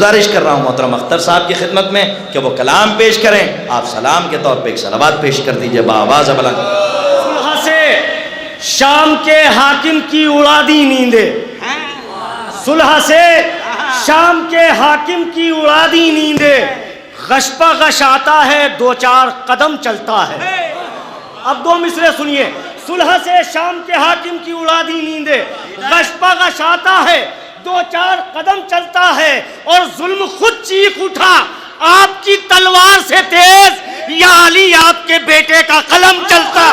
गुजारिश कर रहा हूँ मोहतरम अख्तर साहब की खिदमत में कि वो कलाम पेश करें। आप सलाम के तौर पे एक सलावत पेश कर दीजिए बाआवाज़ बुलंद। सुलह से शाम के हाकिम की उड़ा दी नींदे, सुलह से शाम के हाकिम की उड़ा दी नींदे, गशपा गश आता है 2-4 कदम चलता है। अब 2 मिसरे सुनिए। सुलह से शाम के हाकिम की उड़ा दी नींदे, गशपा गश आता है 2-4 कदम चलता है, और जुल्म खुद चीख उठा आपकी तलवार से तेज, या अली आपके बेटे का कलम चलता।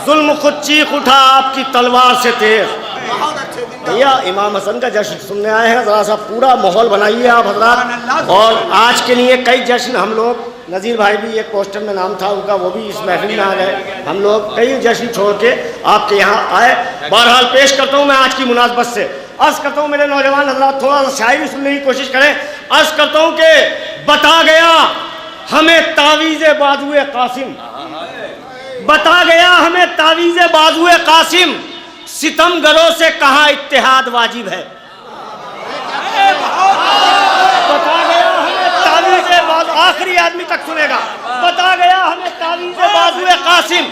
जुल्म खुद चीख उठा आपकी तलवार से तेज। भैया इमाम हसन का जश्न सुनने आए हैं, ज़रा सा पूरा माहौल बनाइए आप हज़रात। और आज के लिए कई जश्न हम लोग, नज़ीर भाई भी एक पोस्टर में नाम था उनका, वो भी इस महफिल में आ गए। हम लोग कई जश्न छोड़ के आपके यहाँ आए। बहरहाल पेश करता हूँ मैं आज की मुनासबत से, अर्ज़ करता हूँ मेरे नौजवान हज़रात थोड़ा सा शायरी सुनने की कोशिश करें। अर्ज़ करता हूँ कि बता गया हमें तावीज़े बाजुए कासिम, बता गया हमें तावीज़े बाजुए कासिम, सितमगरों से कहाँ इत्तेहाद वाजिब है। बता गया हमें तावीज़े बाजू, आखिरी आदमी तक सुनेगा। बता गया हमें तावीज़े बाजुए कासिम,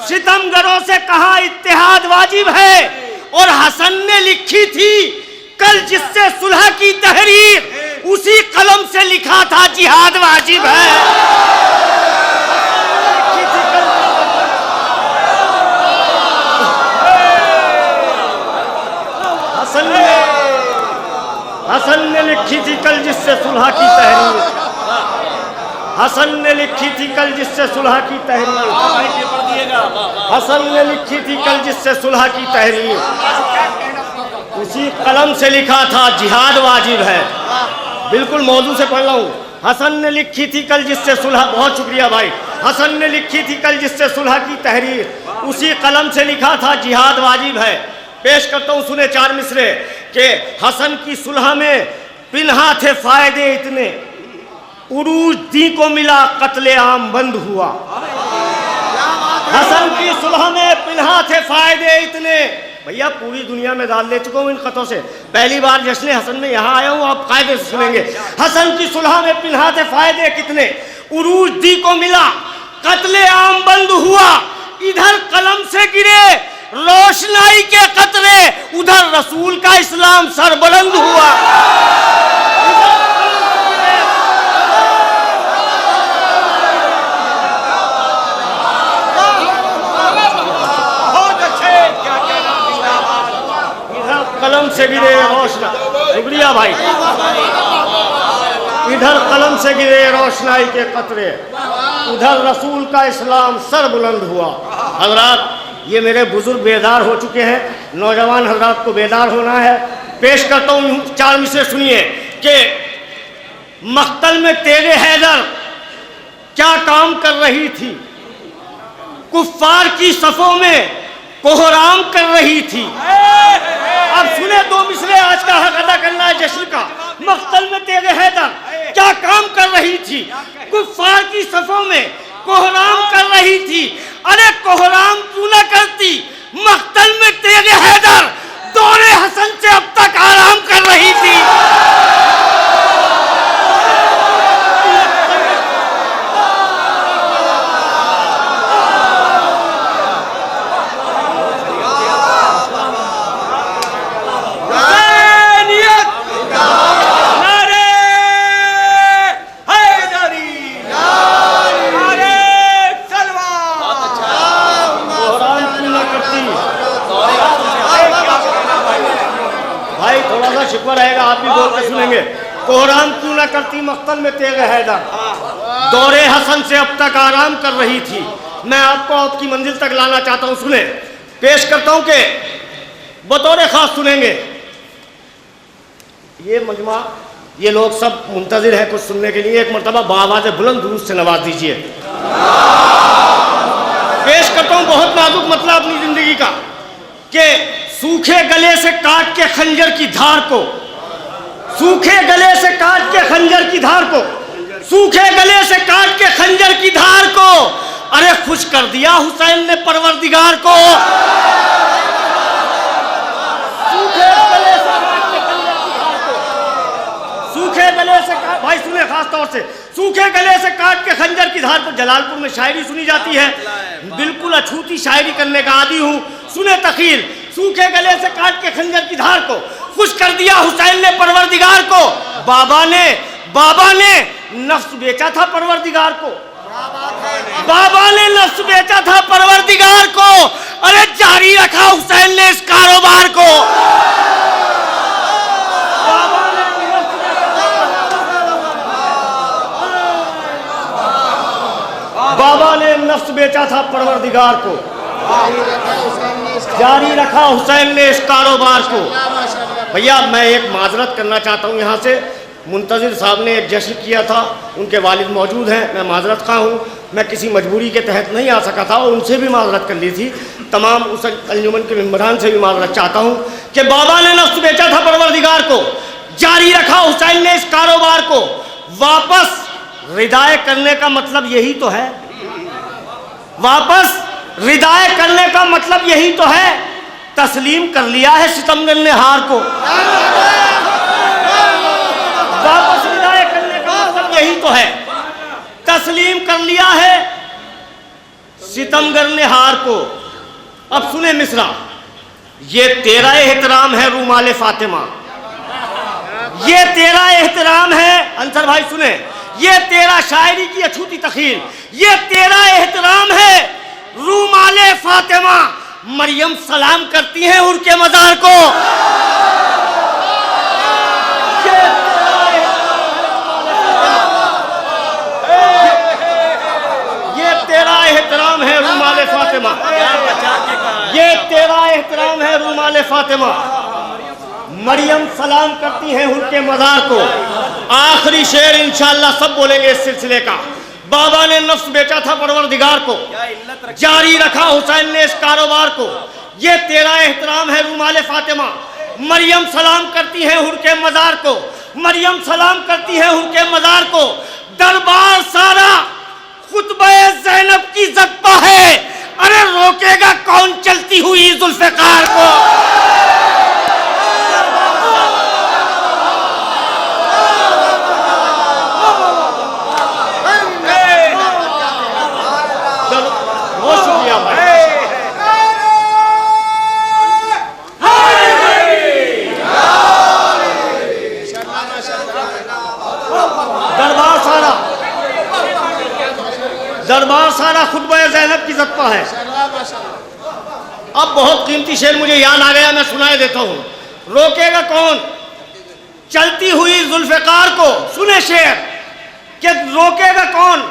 सितमगरों से कहाँ इत्तेहाद वाजिब है। और हसन ने लिखी थी कल जिससे सुलह की तहरीर, उसी कलम से लिखा था जिहाद वाजिब है। हसन ने लिखी थी कल जिससे सुलह की तहरीर, हसन ने लिखी थी कल जिससे सुलह की तहरीर, हसन ने लिखी थी कल जिससे सुलह की तहरीर, उसी कलम से लिखा था जिहाद वाजिब है। बिल्कुल मौजू से पढ़ रहा हूँ। हसन ने लिखी थी कल जिससे सुलह, बहुत शुक्रिया भाई। हसन ने लिखी थी कल जिससे सुलह की तहरीर, उसी कलम से लिखा था जिहाद वाजिब है। पेश करता हूँ सुने 4 मिसरे के हसन की सुलह में पिन्हा थे फायदे इतने, उरूज दी को मिला कत्ले आम बंद हुआ। हसन की सुलह में पिन्हा थे फायदे इतने। भैया पूरी दुनिया में डाल ले चुका हूँ इन खतों से, पहली बार जश्न हसन में यहाँ आया हूँ, आप कायदे से सुनेंगे। हसन की सुलह में पिन्हा थे फायदे कितने, उरूज दी को मिला कत्ले आम बंद हुआ। इधर कलम से गिरे रोशनाई के कतरे, उधर रसूल का इस्लाम सरबुलंद हुआ। इधर कलम से गिरे रोशनाई, शुक्रिया भाई। इधर कलम से गिरे रोशनाई के कतरे, उधर रसूल का इस्लाम सरबुलंद हुआ। हज़रात ये मेरे बुजुर्ग बेदार हो चुके हैं, नौजवान हजरात को बेदार होना है। पेश करता हूँ 4 मिसरे सुनिए कि मक्तल में तेरे हैदर क्या काम कर रही थी, कुफ्फार की सफ़ों में कोहराम कर रही थी। अब सुने 2 मिसरे, आज का हक अदा करना है जश्न का। मक्तल में तेरे हैदर क्या काम कर रही थी, कुफ्फार की सफ़ों में कोहराम कर रही थी। अरे कोहराम क्यों न करती, मक्तल में तेरे हैदर दौरे हसन से अब तक आराम कर रही थी। शिकवा रहेगा, आप भी बोल के सुनेंगे। कोहराम क्यों ना करती मक्तल में तेरे हैदर, दौरे हसन से अब तक आराम कर रही थी। मैं आपको आपकी मंजिल तक लाना चाहता हूँ, सुने। पेश करता हूँ कि बतौर खास सुनेंगे। ये मजमा, ये लोग सब मुंतजिर हैं कुछ सुनने के लिए। एक मरतबा बाआवाज़ बुलंद दुरूद से नवाज दीजिए। पेश करता हूँ बहुत नाजुक मतलब अपनी जिंदगी का कि सूखे गले से काट के खंजर की धार को, सूखे गले से काट के खंजर की धार को, सूखे गले से काट के खंजर की धार को अरे खुश कर दिया हुसैन ने परवरदिगार को। सूखे गले से भाई सुने, खास तौर से सूखे गले से काट के खंजर की धार पर जलालपुर में शायरी सुनी जाती है। बिल्कुल अछूती शायरी करने का आदी हूँ। सुने तखील, सूखे गले से काट के खंजर की धार को खुश कर दिया हुसैन ने परवरदिगार को। बाबा ने नफ्स बेचा था परवरदिगार को। बाबा ने नफ्स बेचा था परवरदिगार को। अरे जारी रखा हुसैन ने इस कारोबार को। बाबा ने नफ्स बेचा था परवरदिगार को, जारी रखा हुसैन ने इस कारोबार को। भैया मैं एक माजरत करना चाहता हूँ यहाँ से। मुंतजिर साहब ने एक जश्न किया था, उनके वालिद मौजूद हैं, मैं माजरत खा हूँ। मैं किसी मजबूरी के तहत नहीं आ सका था और उनसे भी माजरत कर ली थी। तमाम उस अंजुमन के मेंबरान से भी माजरत चाहता हूँ कि बाबा ने नफ्स बेचा था परवरदिगार को, जारी रखा हुसैन ने इस कारोबार को। वापस रिदाए करने का मतलब यही तो है, वापस रिदाए करने का मतलब यही तो है। तस्लीम कर लिया है सितमगर ने हार को। वापस रिदाए करने का मतलब यही तो है, तस्लीम कर लिया है सितमगर ने हार को। अब सुने मिसरा, ये तेरा एहतराम है रूमाले फातिमा, ये तेरा एहतराम है। अंसर भाई सुने, ये तेरा शायरी की अछूती तखील, ये तेरा एहतराम है रूमाले फातिमा। मरियम सलाम करती हैं उनके मजार को। ये तेरा एहतराम है रूमाले फातिमा, ये तेरा एहतराम है रूमाले फातिमा। मरियम सलाम करती हैं उनके मजार को। आखिरी शेर इंशाअल्लाह सब बोलेंगे इस सिलसिले का। बाबा ने नफ्स बेचा था परवरदिगार को, जारी रखा हुसैन ने इस कारोबार को। ये तेरा एहतराम है रूमाले फातिमा। मरियम सलाम करती है उनके मजार को, मरियम सलाम करती है उनके मजार को। दरबार सारा खुतबे ज़ैनब की ज़ब्बा है, अरे रोकेगा कौन चलती हुई जुल्फ़िकार को। दरबार सारा खुतबा ज़ैनब की ज़ब्बा है। अब बहुत कीमती शेर मुझे याद आ गया, मैं सुनाए देता हूँ। रोकेगा कौन चलती हुई जुल्फ़िकार को। सुने शेर कि रोकेगा कौन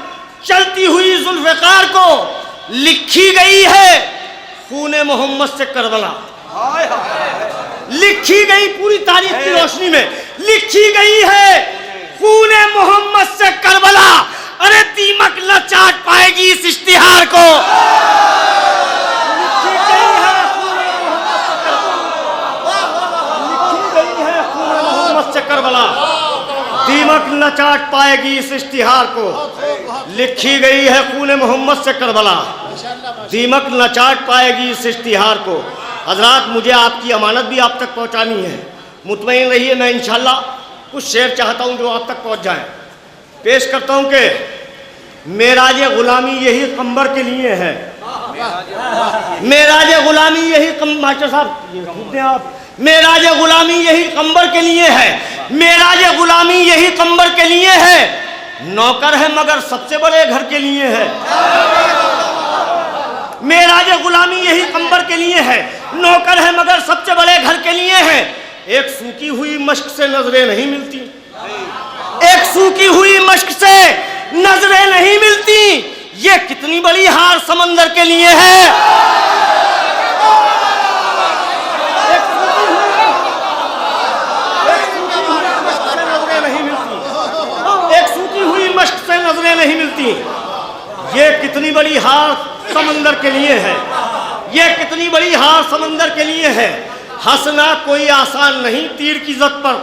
चलती हुई जुल्फ़िकार को। लिखी गई है खूने मोहम्मद से करबला, लिखी गई पूरी तारीख की रोशनी में लिखी गई है खूने मोहम्मद से करबला। अरे दीमक न चाट पाएगी इस इश्तिहार को। लिखी गई है खूने मोहम्मद से करबला, दीमक न चाट पाएगी इस इश्तिहार को। लिखी गई है खूने मोहम्मद से करबला, दीमक न चाट पाएगी इस इश्तिहार को। हजरात मुझे आपकी अमानत भी आप तक पहुंचानी है, मुतमईन रहिए। मैं इंशाल्लाह कुछ शेर चाहता हूं जो आप तक पहुंच जाए। पेश करता हूं कि मेराजे गुलामी यही कंबर के लिए है, मेराजे गुलामी यही मास्टर साहब आप, मेराजे गुलामी यही कंबर के लिए है, मेराजे गुलामी यही कंबर के लिए है। नौकर है मगर सबसे बड़े घर के लिए है। मेराजे गुलामी यही कंबर के लिए है, नौकर है मगर सबसे बड़े घर के लिए है। एक सूखी हुई मश्क से नजरें नहीं मिलती, एक सूखी हुई मश्क से नजरें नहीं मिलती। ये कितनी बड़ी हार समंदर के लिए है। एक सूखी हुई मश्क से नजरें नहीं मिलती। ये कितनी बड़ी हार समंदर के लिए है, ये कितनी बड़ी हार समंदर के लिए है। हंसना कोई आसान नहीं तीर की जद पर।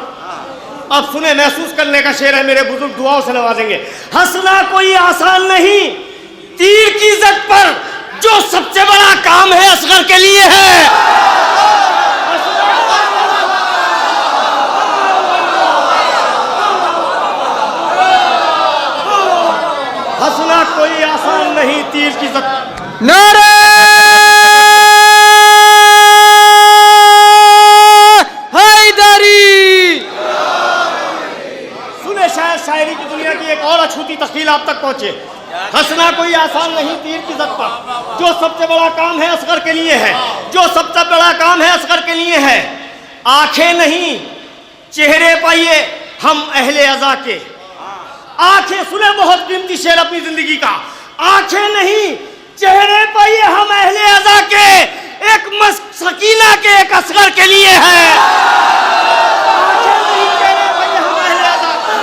अब सुने, महसूस करने का शेर है, मेरे बुजुर्ग दुआओं से नवाजेंगे। हंसना कोई आसान नहीं तीर की जद मुबारक पर जो सबसे बड़ा काम है असगर के लिए है। हंसना कोई आसान नहीं तीर की नारे हैदरी। सुने शायद शायरी की दुनिया की एक और अछूती तस्वीर आप तक पहुंचे। हंसना कोई आसान नहीं तीर की जद पर जो सबसे बड़ा काम है असगर के लिए है, जो सबसे बड़ा काम है असगर के लिए है। आंखें नहीं चेहरे पाइए हम अहले अज़ा के, आंखें सुने बहुत कीमती शेर अपनी जिंदगी का। आंखें नहीं चेहरे पाइए हम अहले अज़ा के, एक मस्क सकीना के एक असगर के लिए है। आंखें नहीं चेहरे पाइए हम अहले अज़ा के।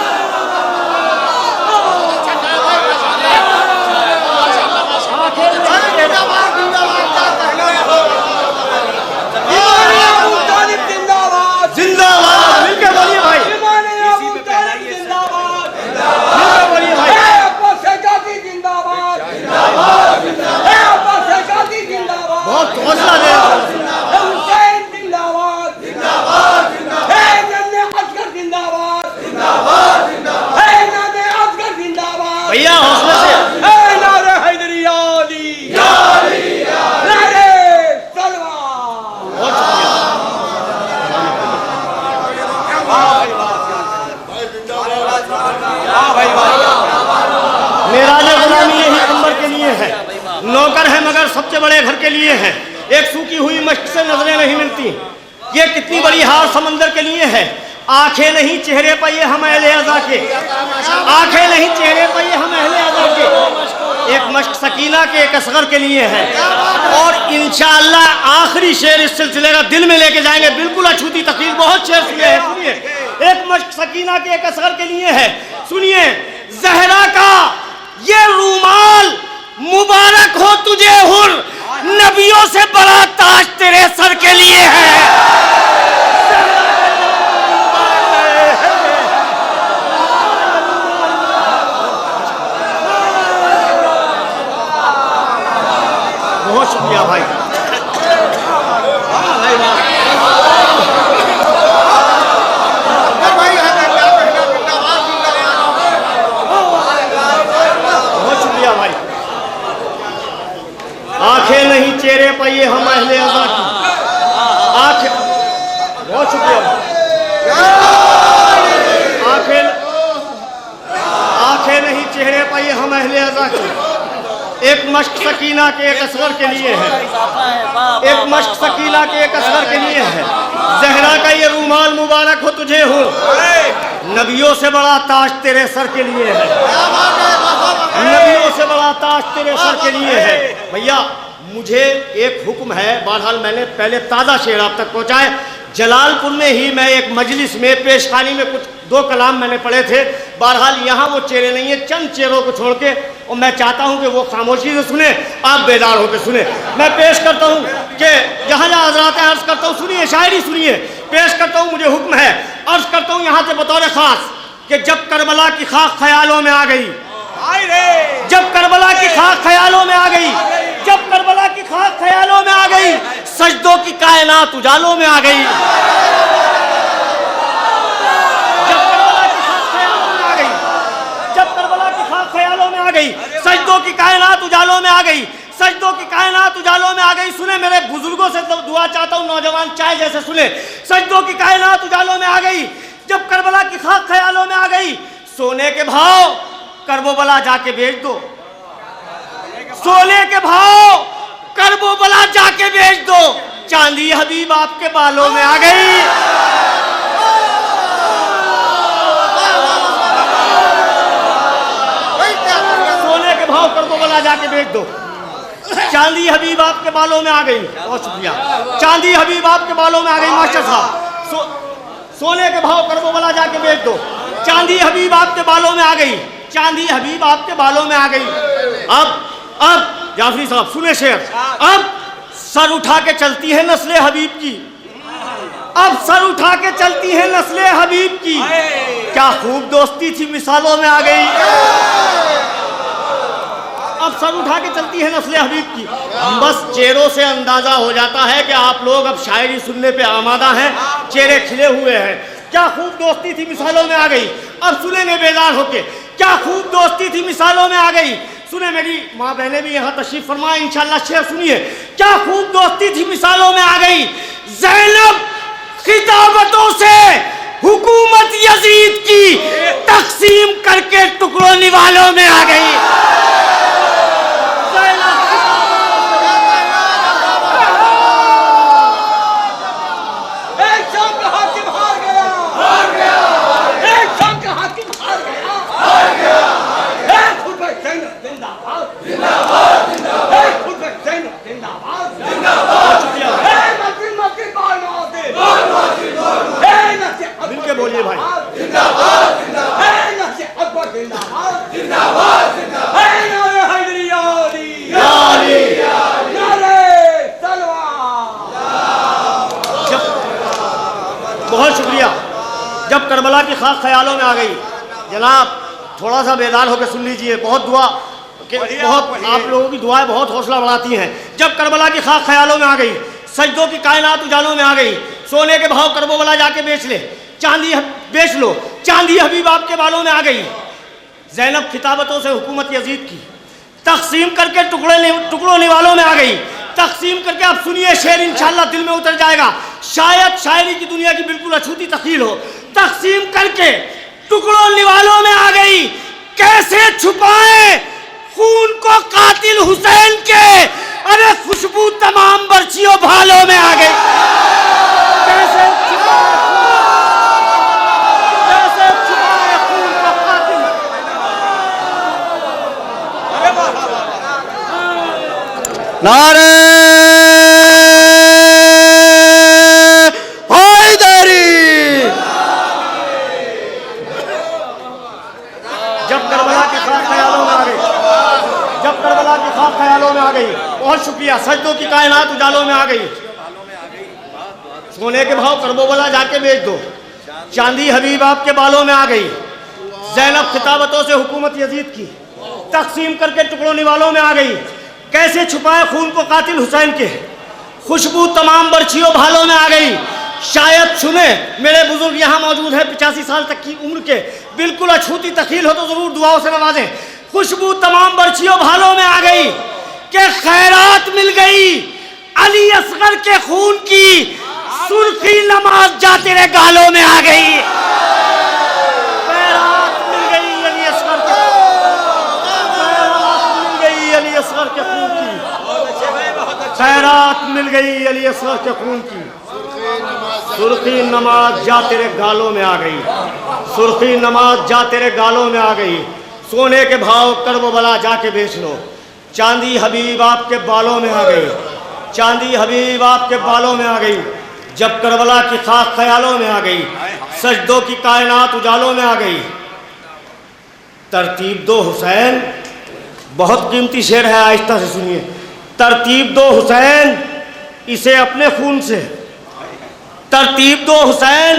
जिंदाबाद मिलकर बोलिए भाई, बोलिए भाई। बहुत हौसला दे भैया, हौसले से। मेराज गुलामी यही अंबर के लिए है, नौकर है मगर सबसे बड़े घर के लिए है। एक सूखी हुई मश्क से नजरें नहीं मिलती, ये कितनी बड़ी हार समंदर के लिए है। आंखें नहीं चेहरे पर ये हम अहले अज़ा के, आंखें नहीं चेहरे पर ये हम अहले अज़ा के, एक मश्क सकीना के एक असगर के लिए है। और इंशाअल्लाह आखिरी शेर इस सिलसिले का दिल में लेके जाएंगे, बिल्कुल अछूती तकरीर, बहुत शेर सुने हैं। सुनिए, एक मश्क सकीना के एक असगर के लिए है। सुनिए, ज़हरा का ये रूमाल मुबारक हो तुझे हुर, नबियों से बड़ा ताज तेरे सर के लिए है। बहुत शुक्रिया भाई। बहुत शुक्रिया भाई। आंखें नहीं चेहरे पर ये हम अहले अज़ा की, आंखें, बहुत शुक्रिया। आंखें नहीं चेहरे पर ये हम अहले अज़ा की, एक मश्क सकीना के एक असगर के लिए है, एक मश्क सकीना के एक असगर के लिए है। ज़हरा का ये रूमाल मुबारक हो तुझे हो, नबियों से बड़ा ताज तेरे सर के लिए है, नबियों से बड़ा ताज तेरे सर के लिए है। भैया मुझे एक हुक्म है, बहरहाल मैंने पहले ताज़ा शेर आप तक पहुँचाए। जलालपुर में ही मैं एक मजलिस में पेशखानी में कुछ 2 कलाम मैंने पढ़े थे। बहरहाल यहाँ वो चेहरे नहीं है, चंद चेहरों को छोड़ के, और मैं चाहता हूँ कि वो खामोशी से सुने, आप बेदार होकर सुने। मैं पेश करता हूँ कि जहाँ जहाँ हज़रात अर्ज़ करता हूँ, सुनिए शायरी सुनिए, पेश करता हूँ, मुझे हुक्म है, अर्ज़ करता हूँ यहाँ से बतौर ख़ास कि जब करबला की खाक ख्यालों में आ गई, जब करबला की खाक ख्यालों में आ गई, जब करबला की खाक ख्यालों में आ गई, सजदों की कायनात उजालों में आ गई, जब करबला की खाक ख्यालों में आ गई, जब करबला की खाक ख्यालों में आ गई, सजदों की कायनात उजालों में आ गई, सजदों की कायनात उजालों में आ गई। सुने, मेरे बुजुर्गों से दुआ चाहता हूँ, नौजवान चाय जैसे सुने। सजदों की कायनात उजालों में आ गई, जब करबला की खाक ख्यालों में आ गई, सोने के भाव करबला जाके बेच दो, सोने के भाव करबला जाके बेच दो, चांदी हबीब आपके बालों में आ गई। सोने के भाव करबला जाके बेच दो, चांदी हबीब आपके बालों में आ गई। बहुत शुक्रिया, चांदी हबीब आपके बालों में आ गई। मास्टर साहब, सोने के भाव करबला जाके बेच दो, चांदी हबीब आपके बालों में आ गई, चांदी हबीब आपके बालों में आ गई। अब जाफरी साहब सुने शेर, अब सर उठा के चलती है नस्ले हबीब की, अब सर उठा के चलती है नस्ले हबीब की, क्या खूब दोस्ती थी मिसालों में आ गई। अब सर उठा के चलती है नस्ल हबीब की। बस चेहरों से अंदाजा हो जाता है कि आप लोग अब शायरी सुनने पे आमादा हैं, चेहरे खिले हुए हैं। क्या खूब दोस्ती थी, मिसालों में आ गई। अब सुनेंगे बेदार होके, क्या खूब दोस्ती थी, मिसालों में आ गई। सुने, मेरी माँ बहनें भी यहाँ तशरीफ फरमाएं, इंशाल्लाह शेर सुनिए। क्या खूब दोस्ती थी, मिसालों में आ गई। ज़ैनब खिताबतों से हुकूमत यजीद की तकसीम करके टुकड़ों निवालों में आ गई। मिलके बोलिए भाई। बहुत शुक्रिया। जब करबला की खाक ख्यालों में आ गई, जनाब थोड़ा सा बेदार होकर सुन लीजिए। बहुत दुआ बहुत आप लोगों की दुआएं बहुत हौसला बढ़ाती हैं। जब करबला की खाक ख्यालों में आ गई, सजदों की कायनात उजालों में आ गई। सोने के भाव करबला जाके बेच ले, चांदी बेच लो, चांदी हबीब आपके बालों में आ गई। ज़ैनब खिताबतों से हुकूमत यजीद की तकसीम करके टुकड़ों निवालों में आ गई। तकसीम करके अब सुनिए शेर, इंशाल्लाह दिल में उतर जाएगा। शायद शायरी की दुनिया की बिल्कुल अछूती तखील हो। तकसीम करके टुकड़ों निवालों में आ गई। कैसे छुपाए खून को कातिल हुसैन के, अरे खुशबू तमाम बर्चियों भालों में आ गई। कैसे छुपाए खून को कातिल। नारे हैदरी। जब करबला की खाक ख्यालों में आ गई, जब करबला की खाक ख्यालों में आ गई। बहुत शुक्रिया। सजदों की कायनात उजालों में आ गई। सोने के भाव करबला जाके बेच दो, चांदी हबीब आपके बालों में आ गई। ज़ैनब खिताबतों से हुकूमत यजीद की तकसीम करके टुकड़ों निवालों में आ गई। कैसे छुपाए खून को कातिल हुसैन के, खुशबू तमाम बर्छियों भालों में आ गई। शायद सुने मेरे बुजुर्ग यहाँ मौजूद है 85 साल तक की उम्र के, बिल्कुल अछूती तकील हो तो जरूर दुआओं से नवाजें। खुशबू तमाम बर्छियों भालों में आ गई कि खैरात मिल गई अली असगर के खून की, सुर्खी नमाज जा तेरे गालों में आ गई। खैरात मिल गई अली असगर के, खैरात मिल गई अली असगर के खून की, खैरात मिल गई अली असगर के खून की। सुर्खी नमाज जा तेरे गालों में आ गई, सुर्खी नमाज जा तेरे गालों में आ गई। सोने के भाव करबला जाके बेच लो, चांदी हबीब आपके बालों में आ गई, चांदी हबीब आपके बालों में आ गई। जब करबला की खाक ख्यालों में आ गई, सजदों की कायनात उजालों में आ गई। तरतीब दो हुसैन, बहुत कीमती शेर है, आहिस्ता से सुनिए। तरतीब दो हुसैन इसे अपने खून से, तरतीब दो हुसैन,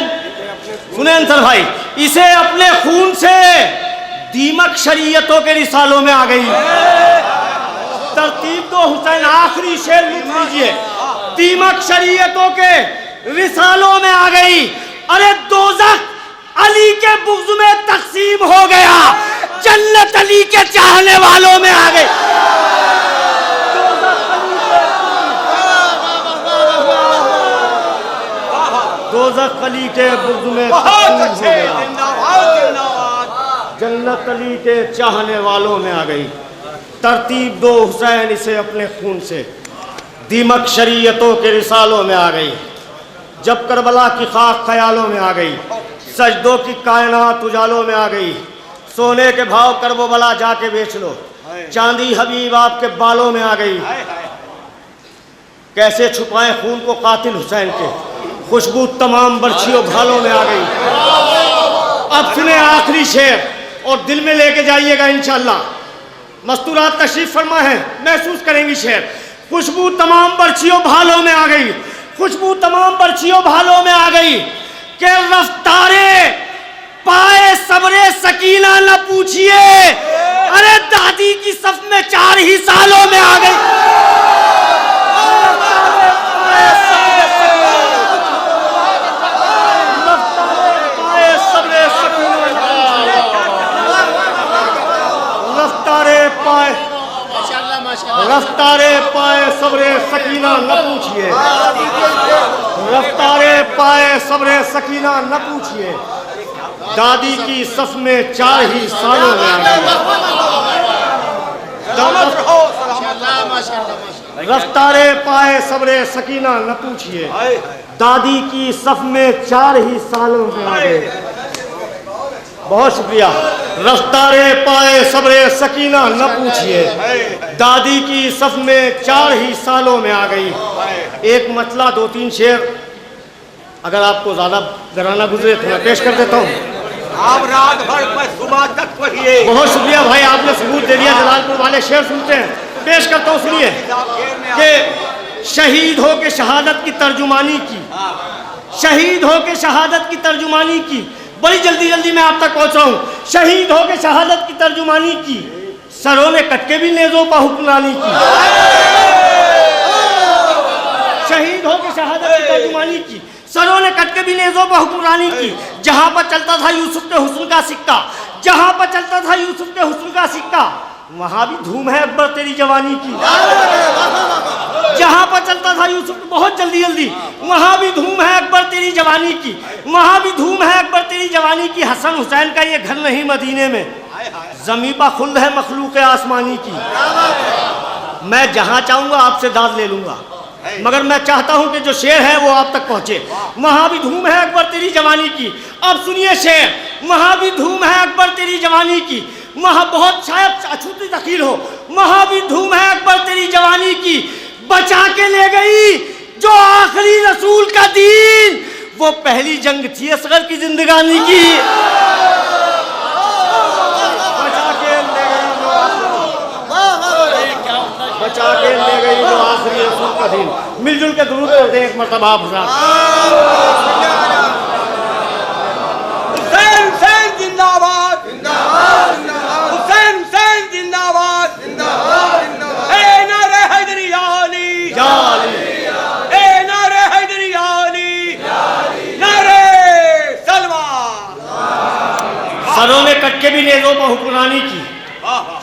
सुने अंसर भाई, इसे अपने खून से दीमक शरीयतों के रिसालों में आ गई। तरतीब दो हुसैन, आखिरी शेर लिख लीजिए, दीमक शरीयतों के रिसालों में आ गई। अरे दोज़ख अली के बुग़्ज़ में तक़सीम हो गया, जन्नत अली के चाहने वालों में आ गई। दोज़ख अली के बुग़्ज़ में तक़सीम हो गया, जन्नत अली के चाहने वालों में आ गई। तरतीब दो हुसैन इसे अपने खून से, दीमक शरीयतों के रिसालों में आ गई। जब करबला की खाक ख्यालों में आ गई, सजदों की कायनात उजालों में आ गई। सोने के भाव करबला जाके बेच लो, चांदी हबीब आपके बालों में आ गई। कैसे छुपाएं खून को कातिल हुसैन के, खुशबू तमाम बर्छियों भालों में आ गई। अब सुने आखिरी शेर और दिल में लेके जाइएगा इंशाअल्लाह। मस्तूरात तशरीफ फरमा है, महसूस करेंगी शेर। खुशबू तमाम बर्छियों भालों में आ गई, खुशबू तमाम बर्छियों भालों में आ गई। के रफ्तारे पाए सबरे सकीना न पूछिए, अरे दादी की सफ में 4 ही सालों में आ गई। रफ्तारे पाए सब्रे सकीना न पूछिए, रफ्तारे पाए सब्रे सकीना न पूछिए, दादी की सफ में 4 ही सालों में आ गई। रफ्तारे पाए सब्रे सकीना न पूछिए, दादी की सफ में 4 ही सालों में आ गए। बहुत शुक्रिया। रफ्तारे पाए सब्रे सकीना न पूछिए, दादी की सफ में 4 ही सालों में आ गई। एक मतला 2-3 शेर अगर आपको ज्यादा घराना गुजरे तो मैं पेश कर देता हूँ। आप रात भर पर सुबह तक पढ़िए। बहुत शुक्रिया भाई, आपने सबूत दे दिया। जलालपुर वाले शेर सुनते हैं, पेश करता हूँ। सुनिए कि शहीद हो के शहादत की तर्जुमानी की, शहीद हो के शहादत की तर्जुमानी की, बड़ी जल्दी जल्दी मैं आप तक पहुंच रहा हूं। शहीद हो के शहादत की तर्जुमानी की, सरों ने कट के भी नेज़ों पर हुक्मरानी की। शहीद हो के शहादत की तर्जुमानी की, सरों ने कट के भी नेज़ों पर हुक्मरानी की। जहां पर चलता था यूसुफ के हुस्न का सिक्का, जहां पर चलता था यूसुफ के हुस्न का सिक्का, वहां भी धूम है अकबर तेरी जवानी की। जहां पर चलता था यूसुफ, बहुत जल्दी जल्दी, वहां भी धूम है अकबर तेरी जवानी की, वहां भी धूम है अकबर तेरी जवानी की। हसन हुसैन का ये घर नहीं मदीने में, ज़मीं पर खुल्द है मखलूक आसमानी की। मैं जहां चाहूंगा आपसे दाद ले लूंगा, मगर मैं चाहता हूं कि जो शेर है वो आप तक पहुंचे। वहां भी धूम है अकबर तेरी जवानी की। अब सुनिए शेर, वहां भी धूम है अकबर तेरी जवानी की, वहां बहुत शायद अछूती तकील हो, वहां भी धूम है अकबर तेरी जवानी की। बचा के ले गई जो आखिरी रसूल का दीन, वो पहली जंग थी असगर की जिंदगानी की। बचा के ले गई जो आखिरी रसूल का दीन। मिलजुल के दुरूद करते हैं एक मरतबा आप। हुसैन हुसैन जिंदाबाद, हुसैन हुसैन जिंदाबाद, ए नारे हैदरी आली, ए नारे हैदरी आली, नारे सलवार। सरों ने कट के भी नेज़ों पर हुक्मरानी की,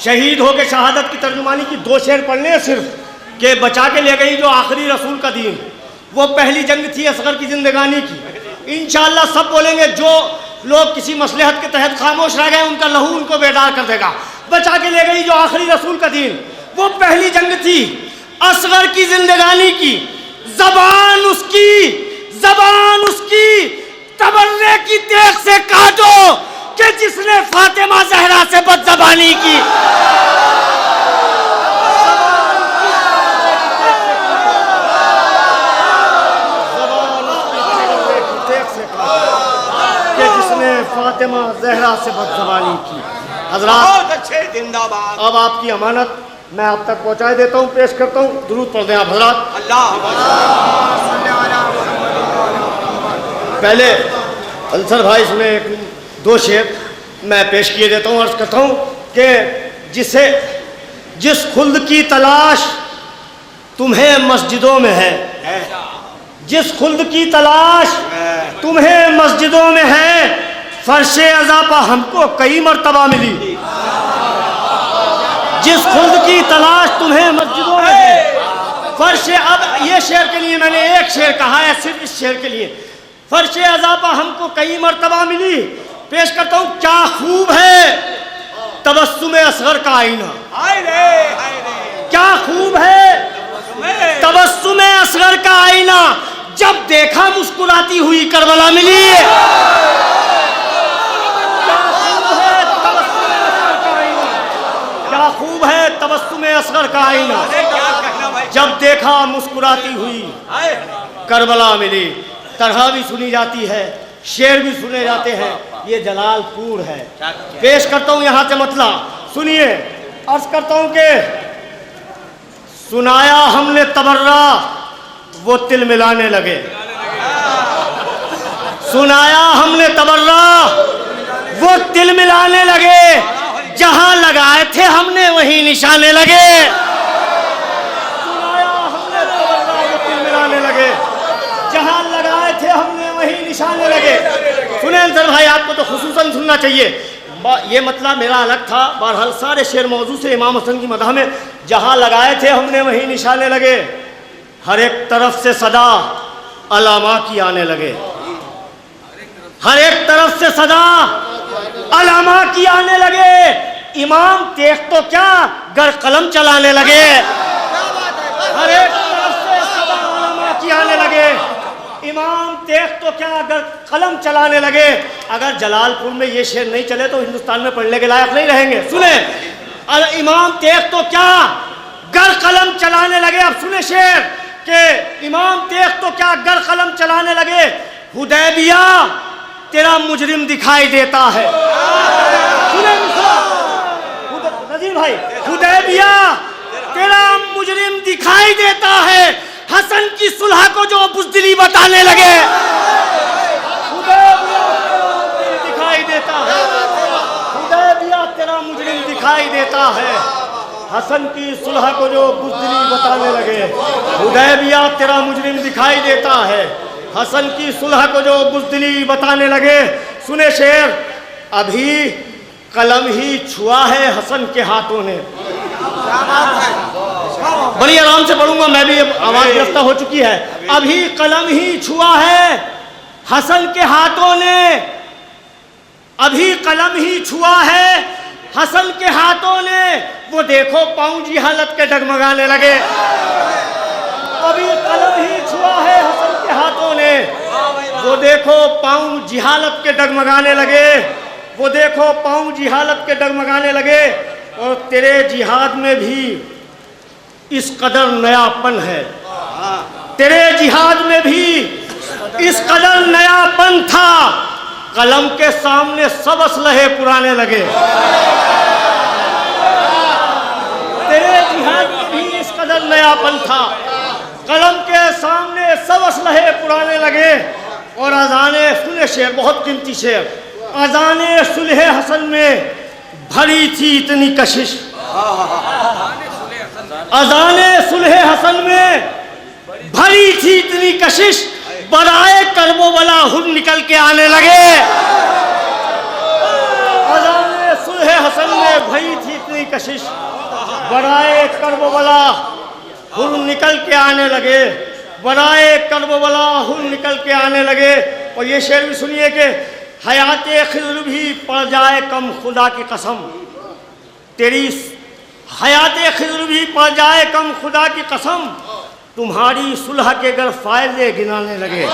शहीद हो के शहादत की तर्जुमानी की। 2 शेर पढ़ने हैं सिर्फ कि बचा के ले गई जो आखिरी रसूल का दीन, वो पहली जंग थी असगर की जिंदगानी की। इंशाअल्लाह सब बोलेंगे, जो लोग किसी मसलहत के तहत खामोश रह गए उनका लहू उनको बेदार कर देगा। बचा के ले गई जो आखिरी रसूल का दीन, वो पहली जंग थी असगर की जिंदगानी की। जबान उसकी तबर्रे की तेग से काटो कि जिसने फातिमा जहरा से बदज़बानी की। फातिमा जहरा से बदज़बानी की। हज़रात बहुत अच्छे, जिंदाबाद। अब आपकी अमानत मैं आप तक पहुंचा देता हूं, पेश करता हूं। दुरूद पढ़ दें आप हज़रात। अल्लाह पहले अंसर भाई सुने 2 शेर मैं पेश किए देता हूं। अर्ज करता हूं कि जिस खुल्द की तलाश तुम्हें मस्जिदों में है, जिस खुल्द की तलाश तुम्हें मस्जिदों में है, फर्शे अज़ा पर हमको कई मर्तबा मिली। जिस खुल्द की तलाश तुम्हें मस्जिदों में है, फर्शे, अब ये शेर के लिए मैंने एक शेर कहा है, सिर्फ इस शेर के लिए। फर्शे अज़ा पर हमको कई मर्तबा मिली। पेश करता हूँ, क्या खूब है तबस्सुम असगर का आईना, क्या खूब है तबस्सुम असगर का आईना, जब देखा मुस्कुराती हुई करबला मिली। क्या खूब है तबस्सुम असगर का आईना, जब देखा मुस्कुराती हुई करबला मिली। तरह भी सुनी जाती है, शेर भी सुने जाते हैं। ये जलालपुर है। पेश करता हूँ यहाँ से मतला, सुनिए। अर्ज करता हूँ कि सुनाया हमने तबर्रा, वो तिल मिलाने लगे। सुनाया हमने तबर्रा, वो तिल मिलाने लगे। जहां लगाए थे हमने वहीं निशाने लगे, सुनाया हमने तो मिलाने लगे, जहां लगाए थे हमने वहीं निशाने लगे। सुने अंसर भाई, आपको तो खुसूसन सुनना चाहिए, ये मतलब मेरा अलग था। बहरहाल सारे शेर मौजू से इमाम हसन की मदह में, जहां लगाए थे हमने वहीं निशाने लगे, हर एक तरफ से सदा अलामा की आने लगे, हर एक तरफ से सदा अलामा की आने लगे। इमाम तेख तो क्या गर कलम चलाने लगे, हर एक तरफ से सदा अलामा की आने लगे। इमाम तेख तो क्या अगर कलम चलाने लगे। अगर जलालपुर में ये शेर नहीं चले तो हिंदुस्तान में पढ़ने के लायक नहीं रहेंगे। सुने, इमाम तेख तो क्या गर कलम चलाने लगे। अब सुने शेर के इमाम तेख तो क्या गर कलम चलाने लगे, हुदैबिया तेरा मुजरिम दिखाई देता है। सुने नजीर भाई, हुदैबिया तेरा मुजरिम दिखाई देता है, हसन की सुलह को जो बुज़दिली बताने लगे, दिखाई देता है, हुदैबिया तेरा मुजरिम दिखाई देता है, हसन की सुलह को जो बुज़दिली बताने लगे, हुदैबिया तेरा मुजरिम दिखाई देता है, हसन की सुलह को जो बुज़दिली बताने लगे। सुने शेर, अभी कलम ही छुआ है हसन के हाथों ने। बड़ी आराम से पढ़ूंगा मैं भी, आवाज गिरफ्तार हो चुकी है। अभी कलम ही छुआ है हसन के हाथों ने, अभी कलम ही छुआ है हसन के हाथों ने, वो देखो पाँव जी हालत के डगमगाने लगे। अभी कलम ही छुआ है हसन के हाथों ने, वो देखो पाँव जिहालत के डगमगाने लगे, वो देखो पाँव जिहालत के डगमगाने लगे। और तेरे जिहाद में भी इस कदर नयापन है, तेरे जिहाद में भी इस कदर नयापन था, कलम के सामने सब असलहे पुराने लगे। तेरे जिहाद में भी इस कदर नयापन था, कलम के सामने सब असलहे पुराने लगे। और अज़ाने, सुने शेर बहुत कीमती शेर, अज़ाने सुलह हसन में भरी थी इतनी कशिश, अज़ाने सुलह हसन में भरी थी इतनी कशिश, बराए करबो वाला हुन निकल के आने लगे। अज़ाने सुलह हसन में भरी थी इतनी कशिश, बराए करबो वाला हुन निकल के आने लगे, बराए करबो वाला हुन निकल के आने लगे। और ये शेर भी सुनिए कि हयाते खिज़्र भी पड़ जाए कम खुदा की कसम, तेरी हयाते खिज़्र भी पड़ जाए कम खुदा की कसम, तुम्हारी सुलह के गर फायदे गिनाने लगे,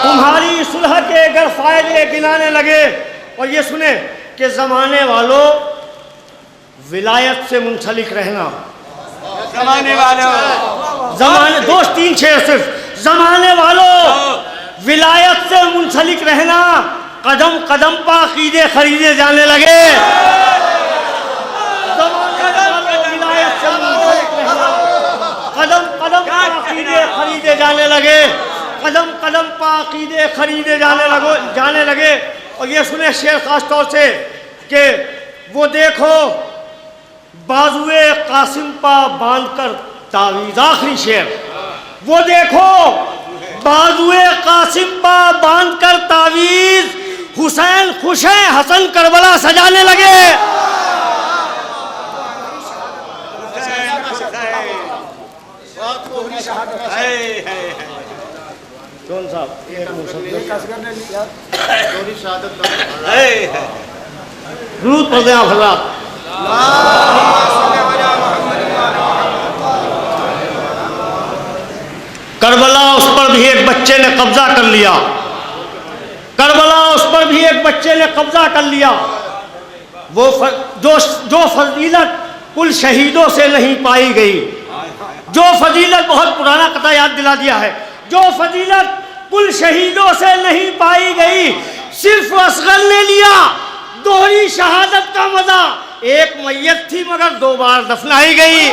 तुम्हारी सुलह के गर फायदे गिनाने लगे। और ये सुने कि ज़माने वालों विलायत से मुंसलिक रहना, जमाने वालों, ज़माने दोस्त तीन शेर सिर्फ, ज़माने वालों विलायत से मुंसलिक रहना, कदम कदम पर अकीदे खरीदे जाने लगे। विलायत से मुंसलिक रहना, कदम कदम पर अकीदे खरीदे जाने लगे, कदम कदम पर अकीदे खरीदे जाने लगे। और ये सुने शेर खास तौर से कि वो देखो बाजुए कासिम पा बांध कर तावीज़, आखिरी शेर, वो देखो बाजुए कासिम पा बांध कर तावीज़, हुसैन खुश है हसन करबला सजाने लगे। कौन साहब दुरूद पढ़ दें आप हज़रात। करबला उस पर भी एक बच्चे ने कब्जा कर लिया, करबला उस पर भी एक बच्चे ने कब्जा कर लिया, वो जो फजीलत कुल शहीदों से नहीं पाई गई, जो फजीलत, बहुत पुराना कथा याद दिला दिया है, जो फजीलत कुल शहीदों से नहीं पाई गई, सिर्फ असगर ने लिया दोहरी शहादत का मजा, एक मैयत थी मगर 2 बार दफनाई गई।